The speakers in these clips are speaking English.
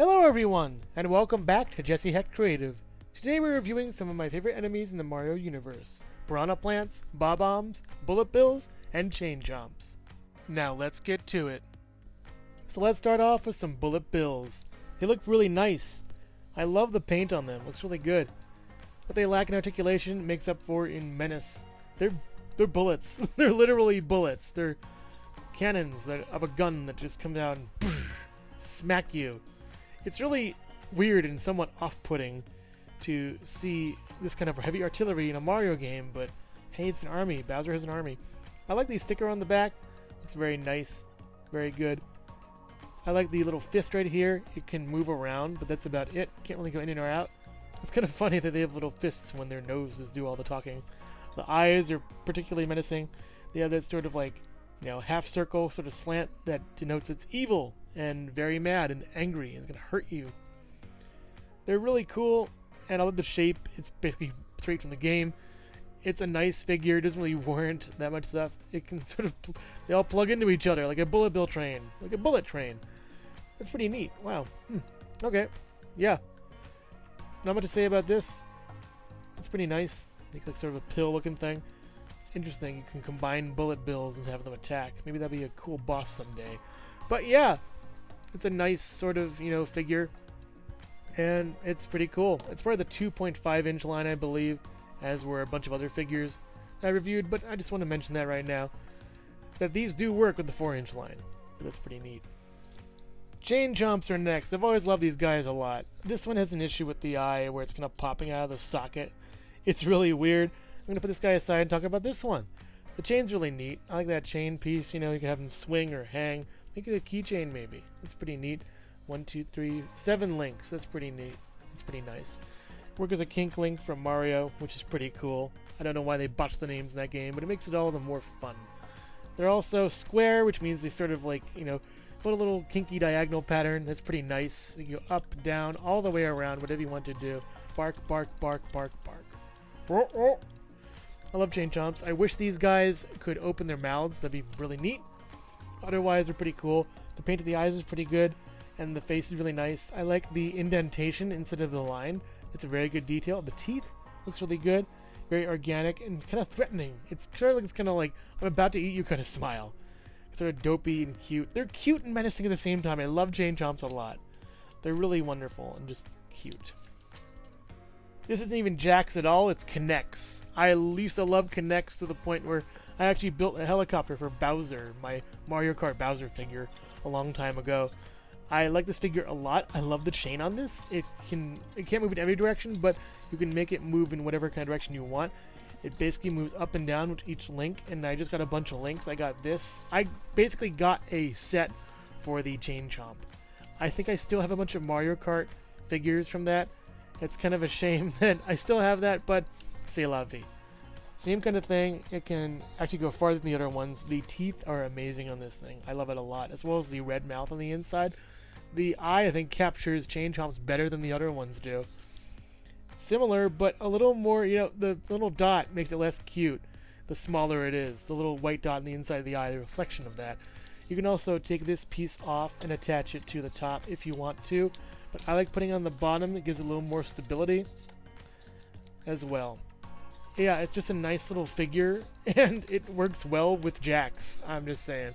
Hello everyone, and welcome back to Jesse Heck Creative. Today we're reviewing some of my favorite enemies in the Mario universe. Piranha Plants, Bob-Ombs, Bullet Bills, and Chain Chomps. Now let's get to it. So let's start off with some Bullet Bills. They look really nice. I love the paint on them, looks really good. What they lack in articulation makes up for in menace. They're bullets. They're literally bullets. They're cannons of a gun that just come down and smack you. It's really weird and somewhat off-putting to see this kind of heavy artillery in a Mario game, but hey, it's an army. Bowser has an army. I like the sticker on the back. It's very nice. Very good. I like the little fist right here. It can move around, but that's about it. Can't really go in or out. It's kind of funny that they have little fists when their noses do all the talking. The eyes are particularly menacing. They have that sort of like, half circle sort of slant that denotes it's evil and very mad and angry and it's gonna hurt you. They're really cool, and I love the shape. It's basically straight from the game. It's a nice figure. It doesn't really warrant that much stuff. It can sort of, they all plug into each other like a bullet bill train, like a bullet train. That's pretty neat. Wow. Okay. Yeah. Not much to say about this. It's pretty nice. Make like sort of a pill looking thing. It's interesting. You can combine bullet bills and have them attack. Maybe that'd be a cool boss someday. But yeah, it's a nice sort of, figure. And it's pretty cool. It's part of the 2.5 inch line, I believe, as were a bunch of other figures I reviewed, but I just want to mention that right now, that these do work with the 4-inch line. So that's pretty neat. Chain Chomps are next. I've always loved these guys a lot. This one has an issue with the eye where it's kind of popping out of the socket. It's really weird. I'm going to put this guy aside and talk about this one. The chain's really neat. I like that chain piece. You can have them swing or hang. Make it a keychain maybe. That's pretty neat. 1, 2, 3, 7 links. That's pretty neat. That's pretty nice. Work as a kink link from Mario, which is pretty cool. I don't know why they botched the names in that game, but it makes it all the more fun. They're also square, which means they sort of like, put a little kinky diagonal pattern. That's pretty nice. You go up, down, all the way around, whatever you want to do. Bark, bark, bark, bark, bark. Oh, oh. I love Chain Chomps. I wish these guys could open their mouths. That'd be really neat. Otherwise, they're pretty cool. The paint of the eyes is pretty good, and the face is really nice. I like the indentation instead of the line. It's a very good detail. The teeth looks really good, very organic and kind of threatening. It's sort of like I'm about to eat you kind of smile. It's sort of dopey and cute. They're cute and menacing at the same time. I love Chain Chomps a lot. They're really wonderful and just cute. This isn't even Jakks at all. It's NEX. I used to love NEX to the point where I actually built a helicopter for Bowser, my Mario Kart Bowser figure, a long time ago. I like this figure a lot. I love the chain on this. It can't move in every direction, but you can make it move in whatever kind of direction you want. It basically moves up and down with each link, and I just got a bunch of links. I got this. I basically got a set for the Chain Chomp. I think I still have a bunch of Mario Kart figures from that. It's kind of a shame that I still have that, but c'est la vie. Same kind of thing. It can actually go farther than the other ones. The teeth are amazing on this thing. I love it a lot, as well as the red mouth on the inside. The eye, I think, captures Chain Chomps better than the other ones do. Similar, but a little more, the little dot makes it less cute the smaller it is. The little white dot on the inside of the eye, the reflection of that. You can also take this piece off and attach it to the top if you want to, but I like putting it on the bottom. It gives a little more stability as well. Yeah, it's just a nice little figure, and it works well with Jakks, I'm just saying.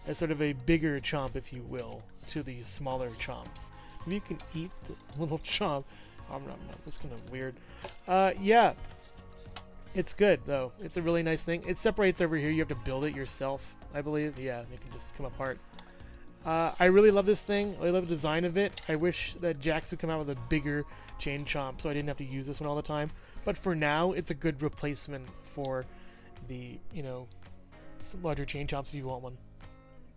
As sort of a bigger chomp, if you will, to the smaller chomps. If you can eat the little chomp, that's kind of weird. Yeah, it's good, though. It's a really nice thing. It separates over here. You have to build it yourself, I believe. Yeah, it can just come apart. I really love this thing. I love the design of it. I wish that Jakks would come out with a bigger Chain Chomp so I didn't have to use this one all the time. But for now, it's a good replacement for the, larger Chain Chomps if you want one.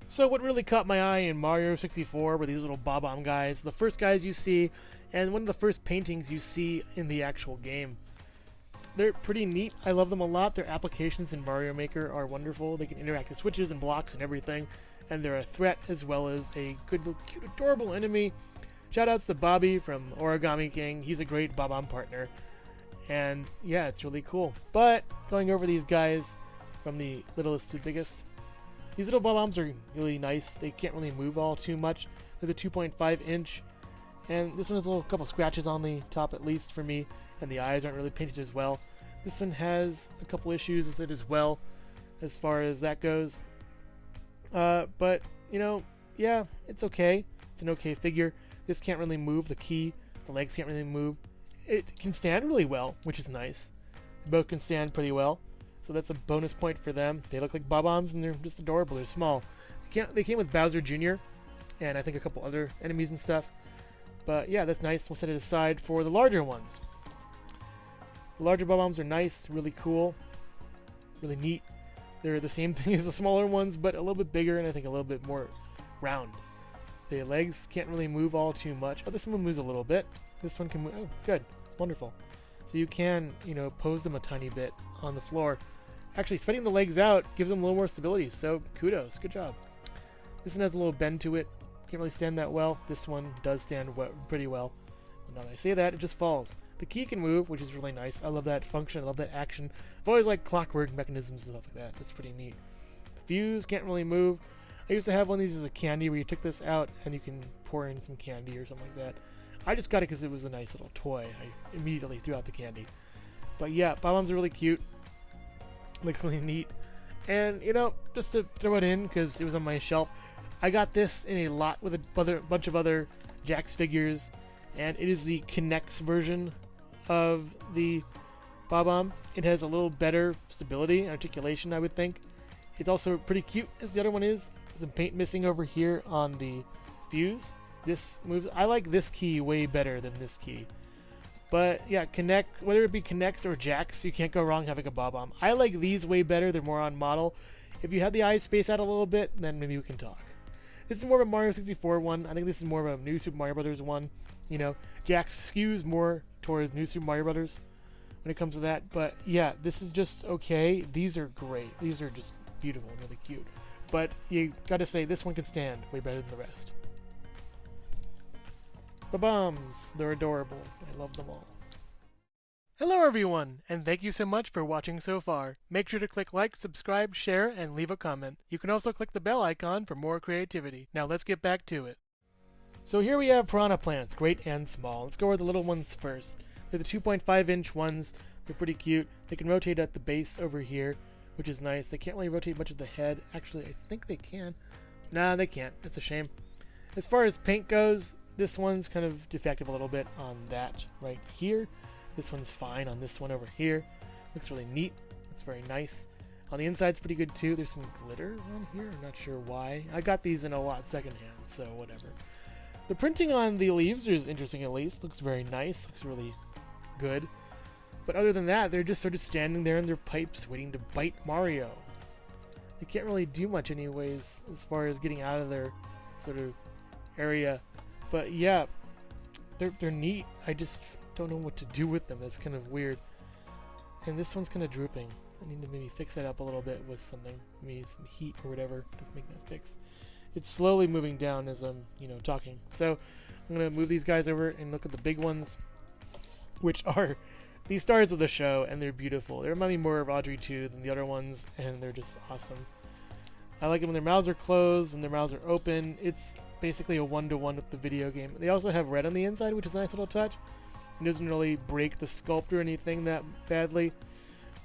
So what really caught my eye in Mario 64 were these little Bob-Omb guys. The first guys you see, and one of the first paintings you see in the actual game. They're pretty neat. I love them a lot. Their applications in Mario Maker are wonderful. They can interact with switches and blocks and everything. And they're a threat as well as a good, cute, adorable enemy. Shoutouts to Bobby from Origami King. He's a great Bob-Omb partner. And yeah, it's really cool. But going over these guys from the littlest to biggest, These little Bob-Ombs are really nice. They can't really move all too much. They're the 2.5 inch. And this one has a little couple scratches on the top, at least for me, and the eyes aren't really painted as well. This one has a couple issues with it as well, as far as that goes. But, you know, yeah, it's okay. It's an okay figure. This can't really move the key. The legs can't really move. It can stand really well, which is nice. They both can stand pretty well, so that's a bonus point for them. They look like Bob-Ombs, and they're just adorable. They're small. They came with Bowser Jr., and I think a couple other enemies and stuff. But yeah, that's nice. We'll set it aside for the larger ones. The larger Bob-Ombs are nice, really cool, really neat. They're the same thing as the smaller ones, but a little bit bigger, and I think a little bit more round. The legs can't really move all too much. Oh, this one moves a little bit. This one can move. Oh, good. Wonderful. So you can, you know, pose them a tiny bit on the floor. Actually, spreading the legs out gives them a little more stability, so kudos. Good job. This one has a little bend to it. Can't really stand that well. This one does stand pretty well. But now that I say that, it just falls. The key can move, which is really nice. I love that function. I love that action. I've always liked clockwork mechanisms and stuff like that. That's pretty neat. The fuse can't really move. I used to have one of these as a candy where you took this out and you can pour in some candy or something like that. I just got it because it was a nice little toy. I immediately threw out the candy. But yeah, Bob-Ombs are really cute. Look really neat. And, you know, just to throw it in because it was on my shelf, I got this in a lot with a bunch of other Jakks figures, and it is the NEX version of the Bob-Omb. It has a little better stability and articulation, I would think. It's also pretty cute as the other one is. There's some paint missing over here on the fuse. This moves. I like this key way better than this key. But yeah, whether it be NEX or Jakks, you can't go wrong having a Bob-Omb. I like these way better. They're more on model. If you have the eyes spaced out a little bit, then maybe we can talk. This is more of a Mario 64 one. I think this is more of a New Super Mario Brothers one. You know, Jakks skews more towards New Super Mario Brothers when it comes to that. But yeah, this is just okay. These are great. These are just beautiful and really cute. But you gotta say, this one can stand way better than the rest. Bob-Ombs, they're adorable. I love them all. Hello everyone, and thank you so much for watching so far. Make sure to click like, subscribe, share, and leave a comment. You can also click the bell icon for more creativity. Now let's get back to it. So here we have Piranha Plants, great and small. Let's go with the little ones first. They're the 2.5-inch ones. They're pretty cute. They can rotate at the base over here, which is nice. They can't really rotate much of the head. Actually, I think they can. Nah, they can't. That's a shame. As far as paint goes, this one's kind of defective a little bit on that right here. This one's fine on this one over here. Looks really neat. Looks very nice. On the inside's pretty good too. There's some glitter on here. I'm not sure why. I got these in a lot secondhand, so whatever. The printing on the leaves is interesting at least. Looks very nice. Looks really good. But other than that, they're just sort of standing there in their pipes waiting to bite Mario. They can't really do much anyways as far as getting out of their sort of area. But yeah, they're neat. I just don't know what to do with them. That's kind of weird. And this one's kind of drooping. I need to maybe fix that up a little bit with something, maybe some heat or whatever to make that fix. It's slowly moving down as I'm, talking. So I'm gonna move these guys over and look at the big ones, which are the stars of the show, and they're beautiful. They remind me more of Audrey 2 than the other ones, and they're just awesome. I like it when their mouths are closed, when their mouths are open. It's basically a one-to-one with the video game. They also have red on the inside, which is a nice little touch. It doesn't really break the sculpt or anything that badly,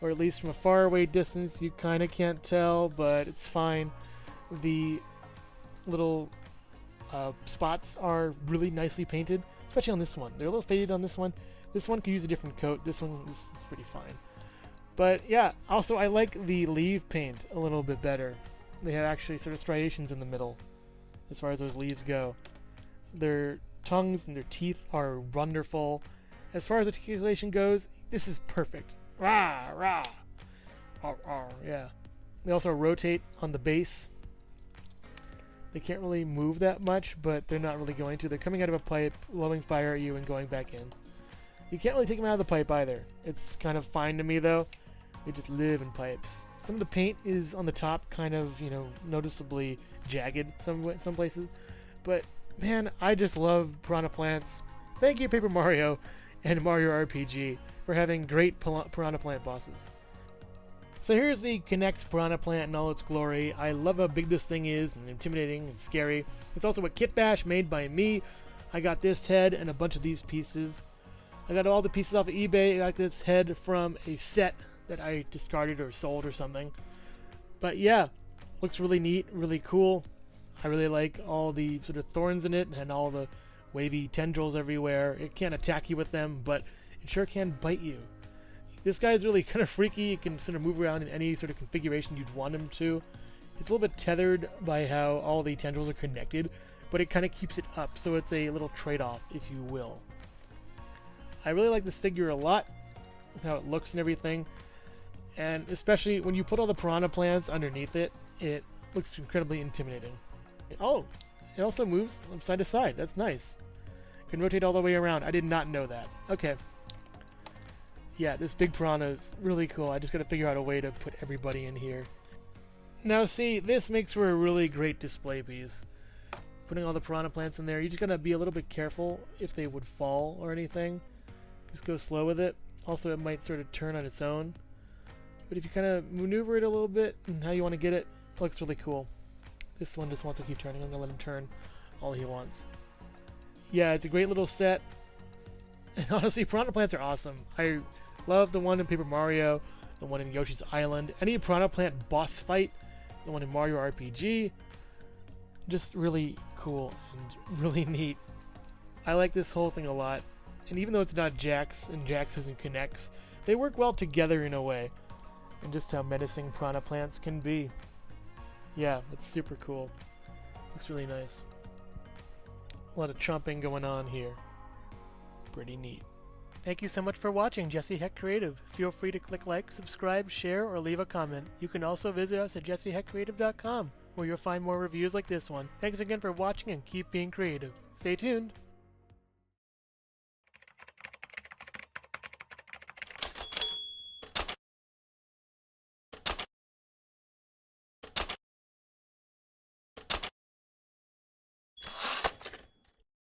or at least from a far away distance you kind of can't tell, but it's fine. The little spots are really nicely painted, especially on this one. They're a little faded on this one. This one could use a different coat. This is pretty fine. But yeah, also I like the leaf paint a little bit better. They have actually sort of striations in the middle as far as those leaves go. Their tongues and their teeth are wonderful. As far as articulation goes, this is perfect. Rah, rah. Arr, arr, yeah. They also rotate on the base. They can't really move that much, but they're not really going to. They're coming out of a pipe, blowing fire at you and going back in. You can't really take them out of the pipe either. It's kind of fine to me, though. They just live in pipes. Some of the paint is on the top kind of, noticeably jagged some places. But, man, I just love Piranha Plants. Thank you, Paper Mario and Mario RPG, for having great Piranha Plant bosses. So here's the NEX Piranha Plant in all its glory. I love how big this thing is and intimidating and scary. It's also a kit bash made by me. I got this head and a bunch of these pieces. I got all the pieces off of eBay. I got this head from a set that I discarded or sold or something. But yeah, looks really neat, really cool. I really like all the sort of thorns in it and all the wavy tendrils everywhere. It can't attack you with them, but it sure can bite you. This guy is really kind of freaky. It can sort of move around in any sort of configuration you'd want him to. It's a little bit tethered by how all the tendrils are connected, but it kind of keeps it up, so it's a little trade-off, if you will. I really like this figure a lot, how it looks and everything, and especially when you put all the Piranha Plants underneath it, it looks incredibly intimidating. Oh, it also moves from side to side. That's nice. Can rotate all the way around. I did not know that. Okay. Yeah, this big piranha is really cool. I just gotta figure out a way to put everybody in here. Now see, this makes for a really great display piece. Putting all the Piranha Plants in there, you just gotta be a little bit careful if they would fall or anything. Just go slow with it. Also, it might sort of turn on its own. But if you kind of maneuver it a little bit and how you want to get it, it looks really cool. This one just wants to keep turning. I'm gonna let him turn all he wants. Yeah, it's a great little set. And honestly, Piranha Plants are awesome. I love the one in Paper Mario, the one in Yoshi's Island, any Piranha Plant boss fight, the one in Mario RPG. Just really cool and really neat. I like this whole thing a lot. And even though it's not Jakks and Jakks isn't NEX, they work well together in a way. And just how menacing Piranha Plants can be. Yeah, it's super cool. Looks really nice. A lot of chomping going on here. Pretty neat. Thank you so much for watching Jesse Heck Creative. Feel free to click like, subscribe, share, or leave a comment. You can also visit us at jesseheckcreative.com, where you'll find more reviews like this one. Thanks again for watching and keep being creative. Stay tuned!